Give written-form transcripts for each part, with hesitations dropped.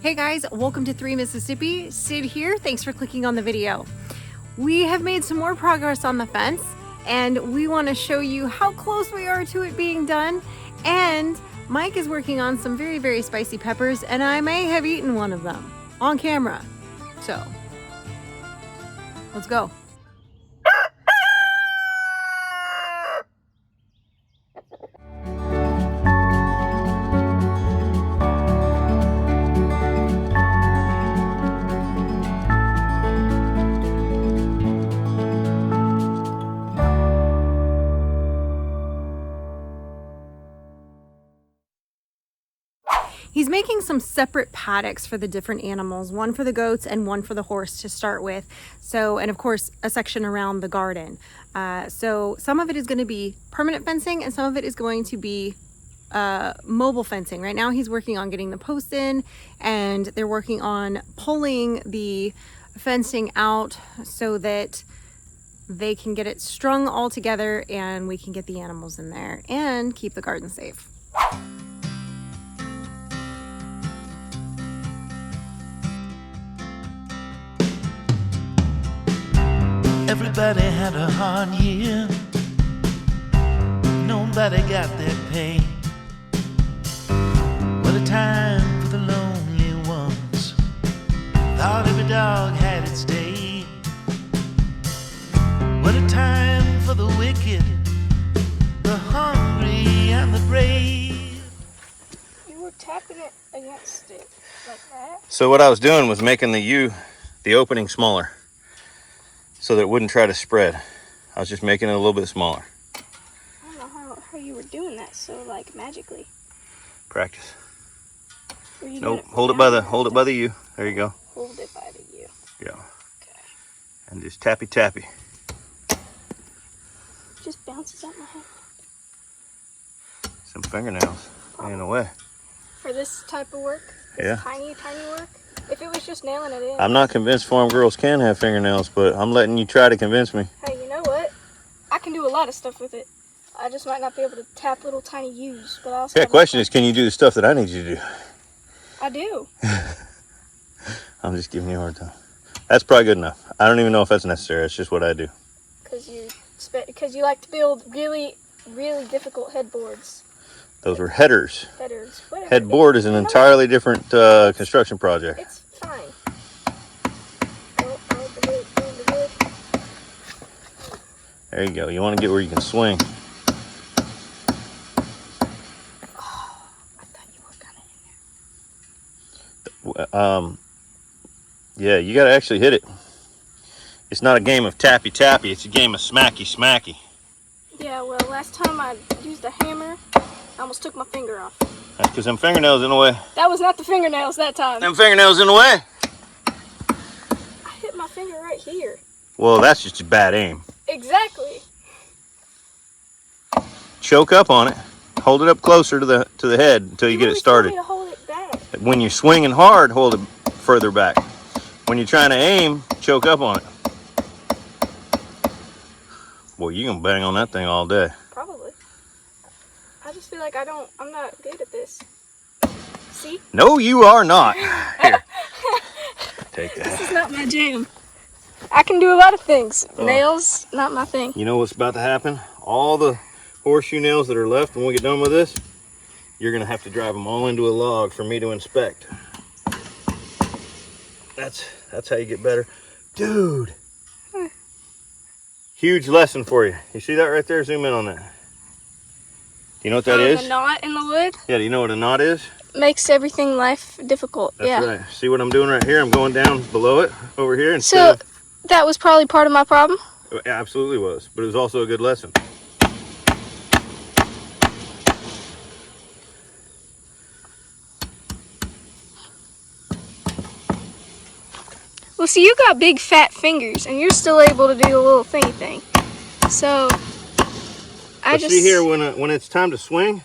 Hey guys, welcome to 3 Mississippi. Sid here. Thanks for clicking on the video. We have made some more progress on the fence and we want to show you how close we are to it being done. And Mike is working on some very, very spicy peppers and I may have eaten one of them on camera. So, let's go. He's making some separate paddocks for the different animals, one for the goats and one for the horse to start with. So, and of course, a section around the garden. So some of it is going to be permanent fencing and some of it is going to be mobile fencing. Right now he's working on getting the posts in and they're working on pulling the fencing out so that they can get it strung all together and we can get the animals in there and keep the garden safe. Everybody had a hard year. Nobody got their pay. What a time for the lonely ones. Thought every dog had its day. What a time for the wicked, the hungry and the brave. You were tapping it against it like that? So what I was doing was making the opening smaller, so that it wouldn't try to spread. I was just making it a little bit smaller. I don't know how you were doing that so like magically. Practice. Were you Nope. doing Hold it by the U. There you go. Hold it by the U. Yeah. Okay. And just tappy tappy. It just bounces out my head. Some fingernails in the way. For this type of work? This Yeah. tiny work? If it was just nailing it in. I'm not convinced farm girls can have fingernails, but I'm letting you try to convince me. Hey, you know what? I can do a lot of stuff with it. I just might not be able to tap little tiny U's, but I also Yeah, question is, can you do the stuff that I need you to do? I do. I'm just giving you a hard time. That's probably good enough. I don't even know if that's necessary. It's just what I do. Because you like to build really, really difficult headboards. Those were headers. Headers. Whatever. Headboard is an entirely different construction project. It's fine. There you go. You want to get where you can swing. Oh, I thought you were kind of in there. Yeah, you got to actually hit it. It's not a game of tappy tappy. It's a game of smacky smacky. Yeah, well, last time I used a hammer, I almost took my finger off. That's because them fingernails in the way. That was not the fingernails that time. Them fingernails in the way. I hit my finger right here. Well, that's just a bad aim. Exactly. Choke up on it. Hold it up closer to the head until you get it started. You told me to hold it back. When you're swinging hard, hold it further back. When you're trying to aim, choke up on it. Boy, you can bang on that thing all day. Probably. I just feel like I'm not good at this. See? No, you are not. Here. Take that. This is not my jam. I can do a lot of things. Nails, not my thing. You know what's about to happen? All the horseshoe nails that are left when we get done with this, you're gonna have to drive them all into a log for me to inspect. That's how you get better. Dude. Huge lesson for you. You see that right there? Zoom in on that. Do you know what that is? The knot in the wood? Yeah, do you know what a knot is? Makes everything life difficult. That's yeah. right. See what I'm doing right here? I'm going down below it over here. So that was probably part of my problem? It absolutely was, but it was also a good lesson. Well, see, you got big fat fingers, and you're still able to do a little thingy thing. So, See here, when it's time to swing,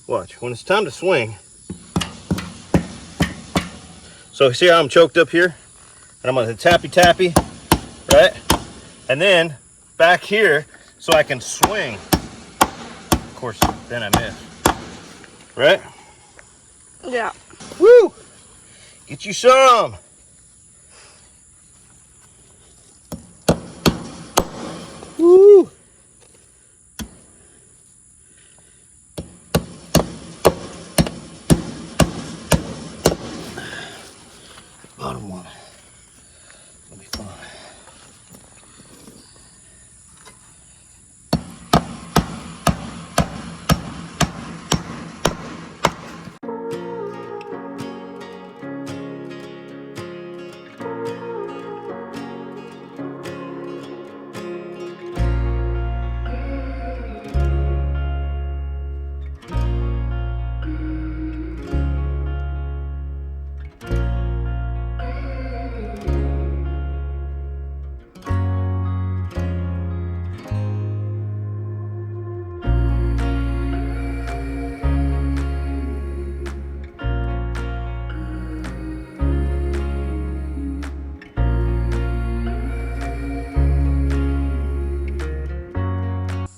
watch. When it's time to swing, so see how I'm choked up here? And I'm gonna tappy tappy, right? And then back here, so I can swing. Of course, then I miss, right? Yeah. Woo! Get you some. Woo! Bottom one. That'll be fun.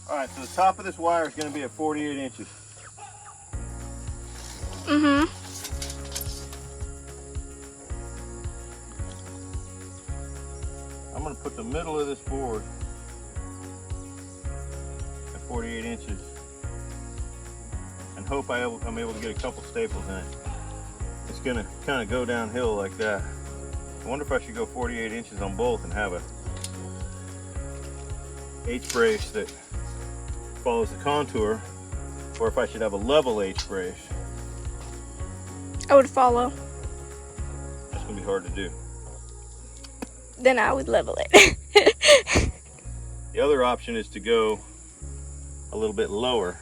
Alright, so the top of this wire is going to be at 48 inches. Mm-hmm. I'm going to put the middle of this board at 48 inches and hope I'm able to get a couple staples in it. It's going to kind of go downhill like that. I wonder if I should go 48 inches on both and have a H-brace that follows the contour, or if I should have a level H-brace. I would follow. That's going to be hard to do. Then I would level it. The other option is to go a little bit lower.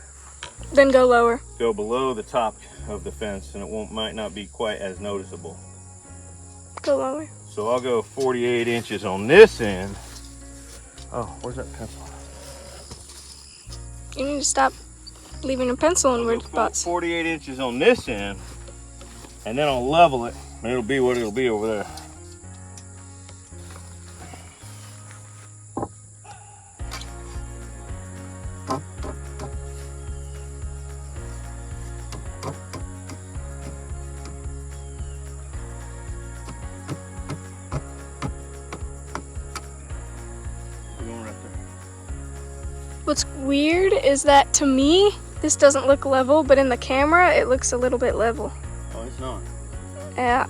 Then go lower. Go below the top of the fence and it might not be quite as noticeable. Go lower. So I'll go 48 inches on this end. Oh, where's that pencil? You need to stop leaving a pencil in I'll weird go spots. 48 inches on this end, and then I'll level it, and it'll be what it'll be over there. What's weird is that to me, this doesn't look level, but in the camera, it looks a little bit level. Oh, it's not. Yeah.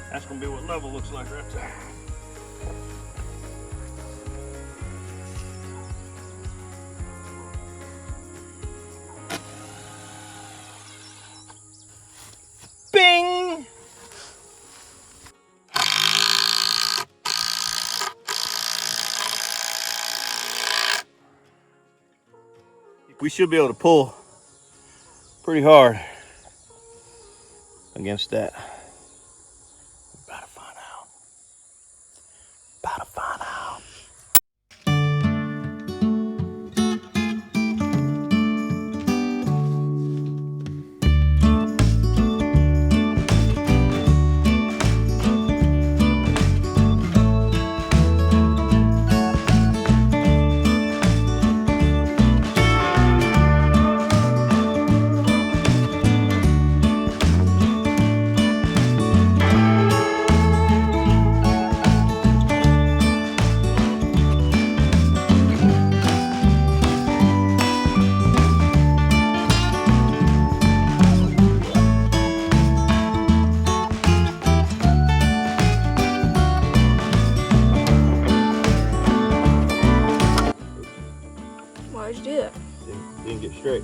That's gonna be what level looks like right there. Bing! We should be able to pull pretty hard against that. About to find out. About to find out. Why'd you do that? Didn't get straight.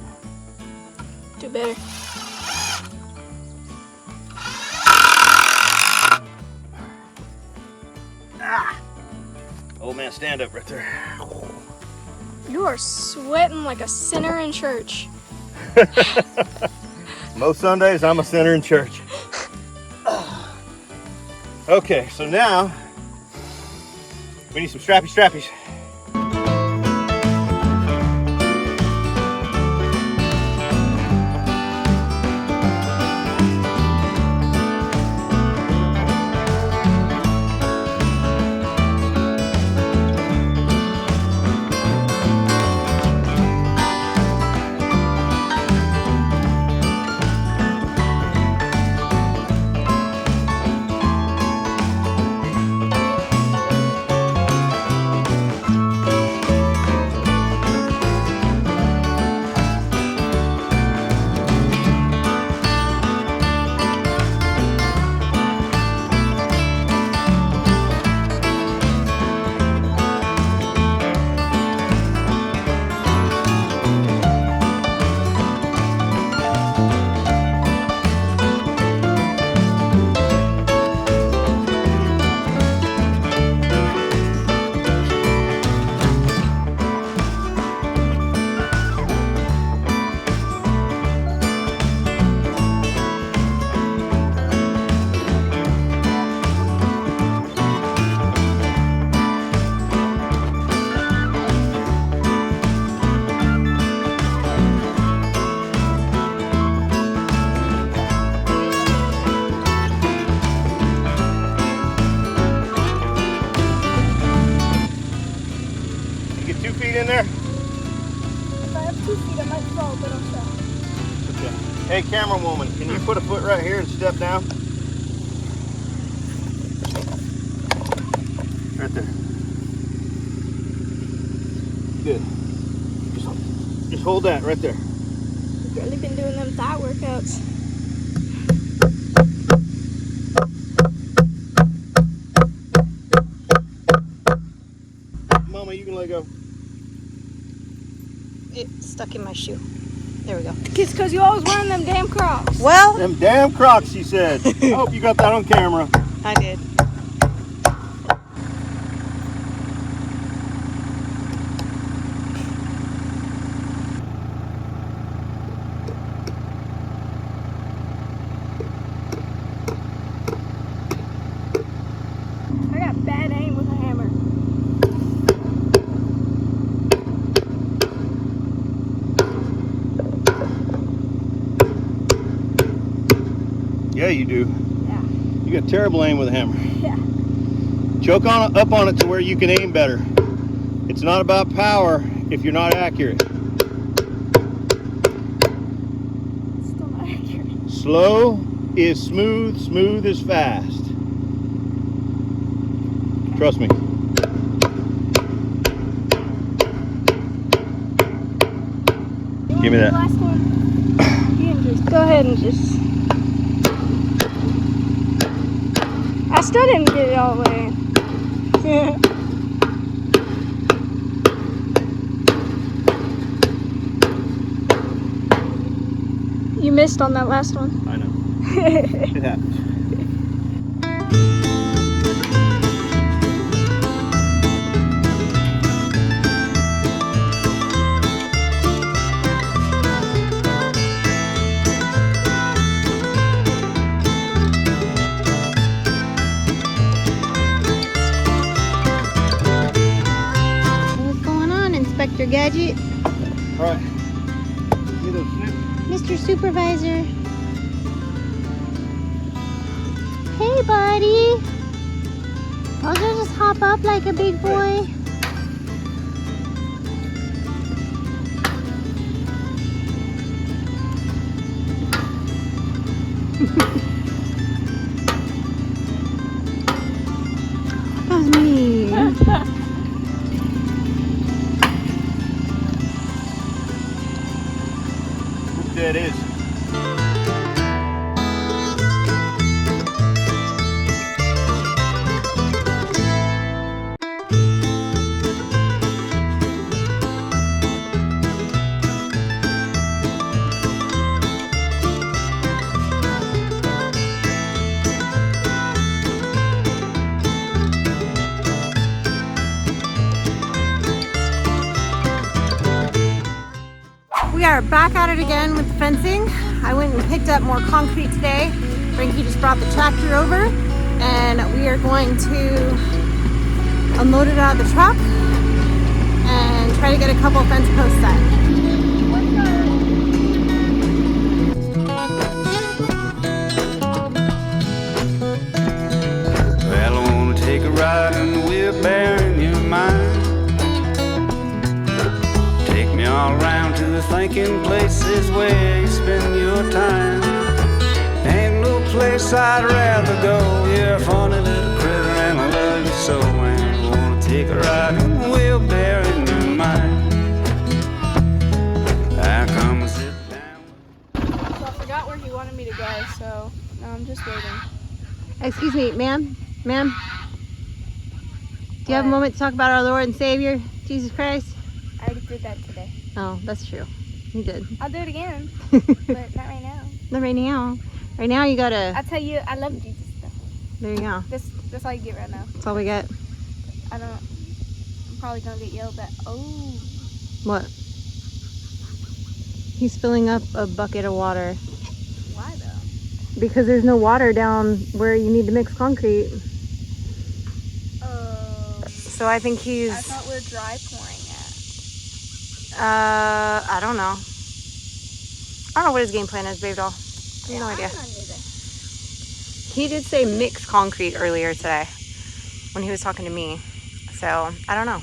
Do better. Old man, stand up right there. You are sweating like a sinner in church. Most Sundays, I'm a sinner in church. Okay, so now we need some strappies. You get 2 feet in there? If I have 2 feet, I might fall, but I'll try. Okay. Hey, camera woman, can you put a foot right here and step down? Right there. Good. Just hold that right there. You've really been doing them thigh workouts. Mama, you can let go. It's stuck in my shoe. There we go. It's because you always wearing them damn Crocs. Well, Them damn Crocs, she said. I hope you got that on camera. I did. I got bad aim with a hammer. Yeah, you do. Yeah. You got terrible aim with a hammer. Yeah. Choke up on it to where you can aim better. It's not about power if you're not accurate. Still not accurate. Slow is smooth, smooth is fast. Trust me. Give me that. Last one. You can just go ahead and just. I still didn't get it all the way in. You missed on that last one. I know. It happens. What's going on, Inspector Gadget? All right. Give me those snips. Mr. Supervisor. Hey, buddy. I'll just hop up like a big boy. That was me. That is. We are back at it again with the fencing. I went and picked up more concrete today. Frankie just brought the tractor over and we are going to unload it out of the truck and try to get a couple fence posts set. Well, I wanna take a ride in the wheelbarrow in your mind. Take me all around to the thinking places where you spend your time. Ain't no place I'd rather go. You're a funny little critter and I love you so. And I wanna take a ride in the wheelbarrow in your mind. I come and sit down. So I forgot where he wanted me to go, so now I'm just waiting. Excuse me, ma'am? Ma'am? Do you have a moment to talk about our Lord and Savior, Jesus Christ? I already did that today. Oh, that's true. You did. I'll do it again, but not right now. Not right now. Right now you gotta, I'll tell you, I love Jesus though. there you go. That's all you get right now. That's all we get. I'm probably gonna get yelled at. Oh, What? He's filling up a bucket of water. why though? Because there's no water down where you need to mix concrete. Oh, So I think he's, I thought we were dry pouring I don't know. I don't know what his game plan is, Babe Doll. I have no idea. I don't know either. He did say mix concrete earlier today when he was talking to me. So I don't know.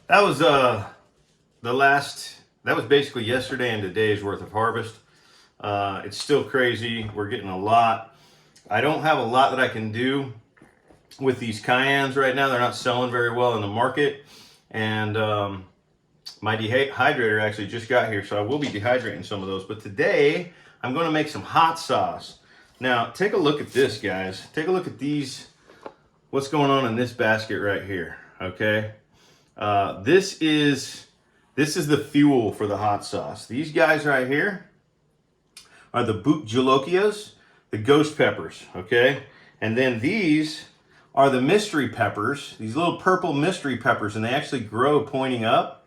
That was that was basically yesterday and today's worth of harvest. It's still crazy. We're getting a lot. I don't have a lot that I can do with these cayennes right now. They're not selling very well in the market. And my dehydrator actually just got here, so I will be dehydrating some of those. But today, I'm going to make some hot sauce. Now, take a look at this, guys. Take a look at these, what's going on in this basket right here, okay? This is the fuel for the hot sauce. These guys right here are the boot jalokias, the ghost peppers, okay? And then these are the mystery peppers, these little purple mystery peppers, and they actually grow pointing up.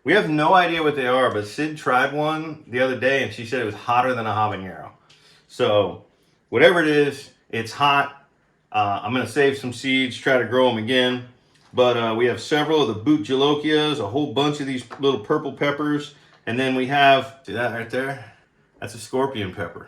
We have no idea what they are, but Sid tried one the other day and she said it was hotter than a habanero. So whatever it is, it's hot. I'm gonna save some seeds, try to grow them again. But we have several of the boot jalokias, a whole bunch of these little purple peppers. And then we have, see that right there? That's a scorpion pepper.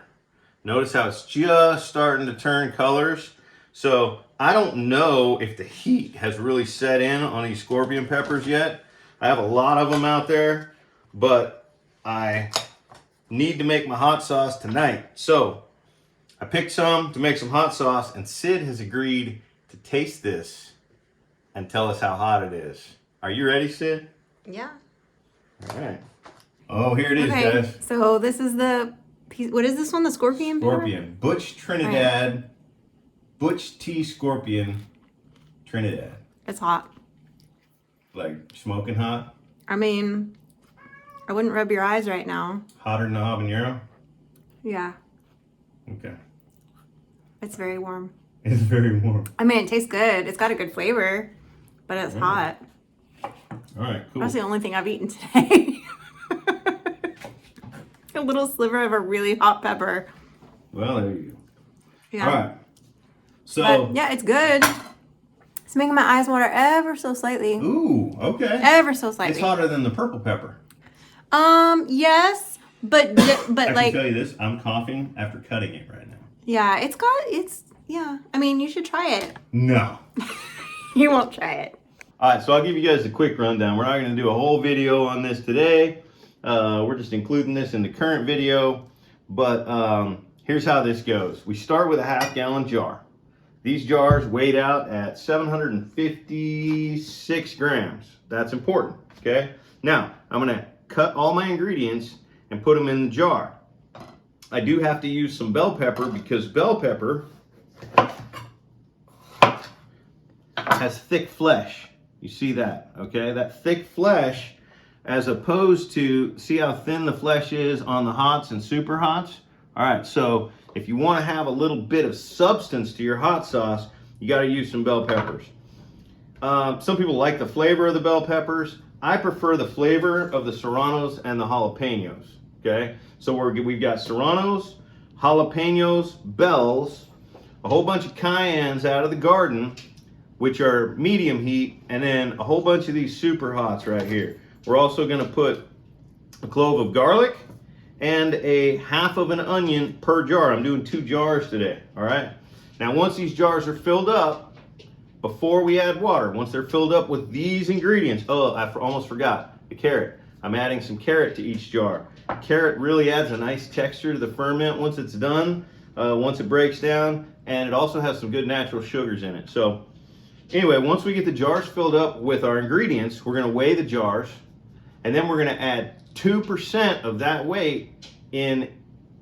Notice how it's just starting to turn colors. So I don't know if the heat has really set in on these scorpion peppers yet. I have a lot of them out there, but I need to make my hot sauce tonight. So I picked some to make some hot sauce, and Sid has agreed to taste this and tell us how hot it is. Are you ready, Sid? Yeah. All right. Oh, here it is, Okay, guys. so this is the piece. What is this one? The scorpion pepper? Scorpion. Butch Trinidad. Butch T. Scorpion Trinidad. It's hot. Like smoking hot? I mean, I wouldn't rub your eyes right now. Hotter than a habanero? Yeah, Okay. it's very warm. It's very warm. I mean, it tastes good. It's got a good flavor, but it's hot. All right, cool. That's the only thing I've eaten today. A little sliver of a really hot pepper. Well, there you go. Yeah. All right. So, But, yeah, it's good. It's making my eyes water ever so slightly. ooh, okay. Ever so slightly. It's hotter than the purple pepper. Yes, but I like, can tell you this, I'm coughing after cutting it right now. yeah, yeah. I mean, you should try it. No. You won't try it. All right, so I'll give you guys a quick rundown. We're not going to do a whole video on this today. We're just including this in the current video. But here's how this goes. We start with a half-gallon jar. These jars weighed out at 756 grams. That's important, okay? Now, I'm going to cut all my ingredients and put them in the jar. I do have to use some bell pepper because bell pepper has thick flesh. You see that, okay? That thick flesh, as opposed to, see how thin the flesh is on the hots and super hots? All right, so if you want to have a little bit of substance to your hot sauce, you got to use some bell peppers. Some people like the flavor of the bell peppers. I prefer the flavor of the serranos and the jalapenos, okay? So we've got serranos, jalapenos, bells, a whole bunch of cayennes out of the garden, which are medium heat, and then a whole bunch of these super hots right here. We're also gonna put a clove of garlic and a half of an onion per jar. I'm doing 2 jars today, all right? Now, once these jars are filled up, before we add water, once they're filled up with these ingredients, oh, I almost forgot, the carrot. I'm adding some carrot to each jar. Carrot really adds a nice texture to the ferment once it's done, once it breaks down, and it also has some good natural sugars in it. So anyway, once we get the jars filled up with our ingredients, we're gonna weigh the jars, and then we're gonna add 2% of that weight in,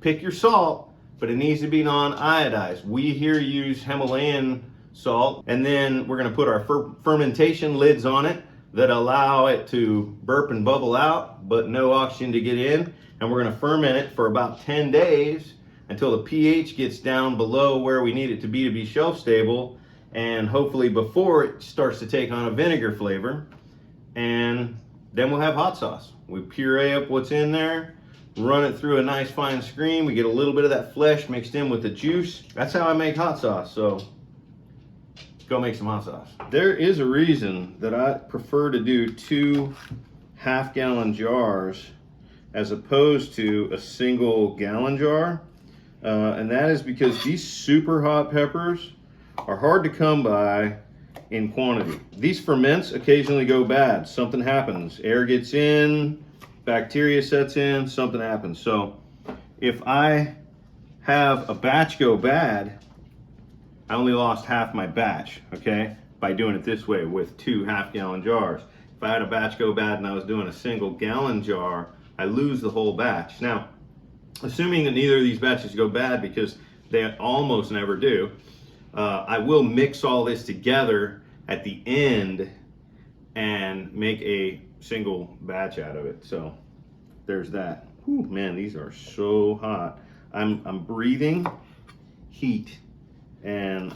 pick your salt, but it needs to be non-iodized. We here use Himalayan salt, and then we're gonna put our fermentation lids on it that allow it to burp and bubble out, but no oxygen to get in. And we're gonna ferment it for about 10 days until the pH gets down below where we need it to be shelf stable, and hopefully before it starts to take on a vinegar flavor. And then we'll have hot sauce. We puree up what's in there, run it through a nice fine screen. We get a little bit of that flesh mixed in with the juice. That's how I make hot sauce. So go make some hot sauce. There is a reason that I prefer to do 2 half-gallon jars as opposed to a single gallon jar. And that is because these super hot peppers are hard to come by in quantity. These ferments occasionally go bad. Something happens. Air gets in, bacteria sets in, something happens. So if I have a batch go bad, I only lost half my batch, okay? By doing it this way with 2 half-gallon jars. If I had a batch go bad and I was doing a single gallon jar, I lose the whole batch. Now, assuming that neither of these batches go bad, because they almost never do, I will mix all this together at the end and make a single batch out of it. So there's that. Whew, man, these are so hot. I'm breathing heat. And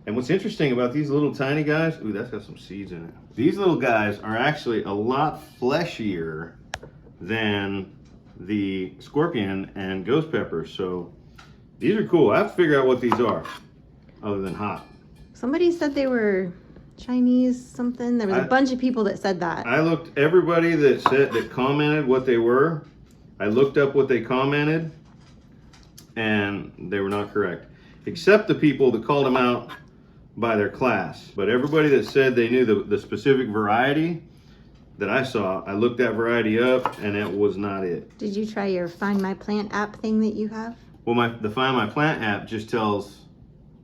what's interesting about these little tiny guys, ooh, that's got some seeds in it. These little guys are actually a lot fleshier than the scorpion and ghost peppers. So these are cool. I have to figure out what these are other than hot. Somebody said they were Chinese something. There was a bunch of people that said that. I looked, everybody that commented what they were, I looked up what they commented, and they were not correct. Except the people that called them out by their class. But everybody that said they knew the specific variety that I saw, I looked that variety up, and it was not it. Did you try your Find My Plant app thing that you have? Well, the Find My Plant app just tells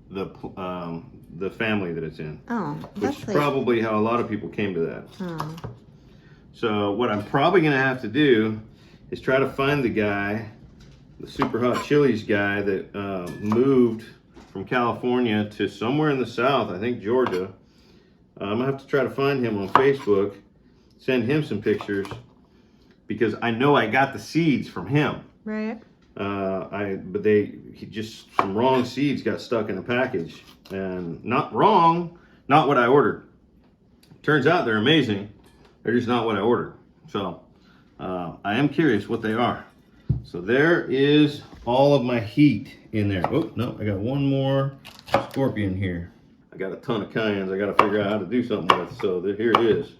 the family that it's in. Oh, that's which is probably how a lot of people came to that. Oh. So what I'm probably gonna have to do is try to find the guy, the super hot chilies guy that moved from California to somewhere in the South, I think Georgia. I'm gonna have to try to find him on Facebook, send him some pictures, because I know I got the seeds from him. Right. But just some wrong seeds got stuck in a package, and not wrong, not what I ordered. Turns out they're amazing. They're just not what I ordered. So I am curious what they are. So there is all of my heat in there. Oh, no, I got one more scorpion here. I got a ton of cayennes I got to figure out how to do something with. So here it is.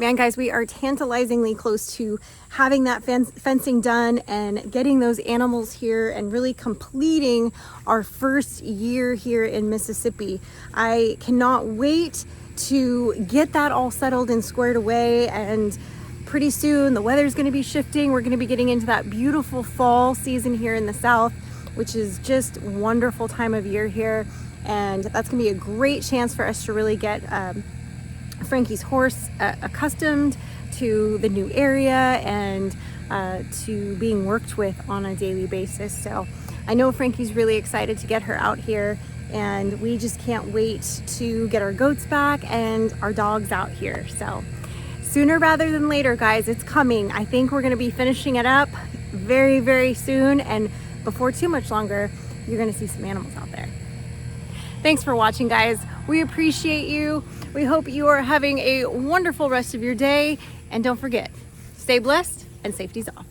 Man, guys, we are tantalizingly close to having that fencing done and getting those animals here and really completing our first year here in Mississippi. I cannot wait to get that all settled and squared away, and pretty soon the weather's going to be shifting. We're going to be getting into that beautiful fall season here in the South, which is just a wonderful time of year here, and that's going to be a great chance for us to really get Frankie's horse accustomed to the new area and to being worked with on a daily basis. So I know Frankie's really excited to get her out here, and we just can't wait to get our goats back and our dogs out here. So sooner rather than later, guys, it's coming. I think we're going to be finishing it up very, very soon, and before too much longer, you're going to see some animals out there. Thanks for watching, guys. We appreciate you. We hope you are having a wonderful rest of your day. And don't forget, stay blessed and safety's off.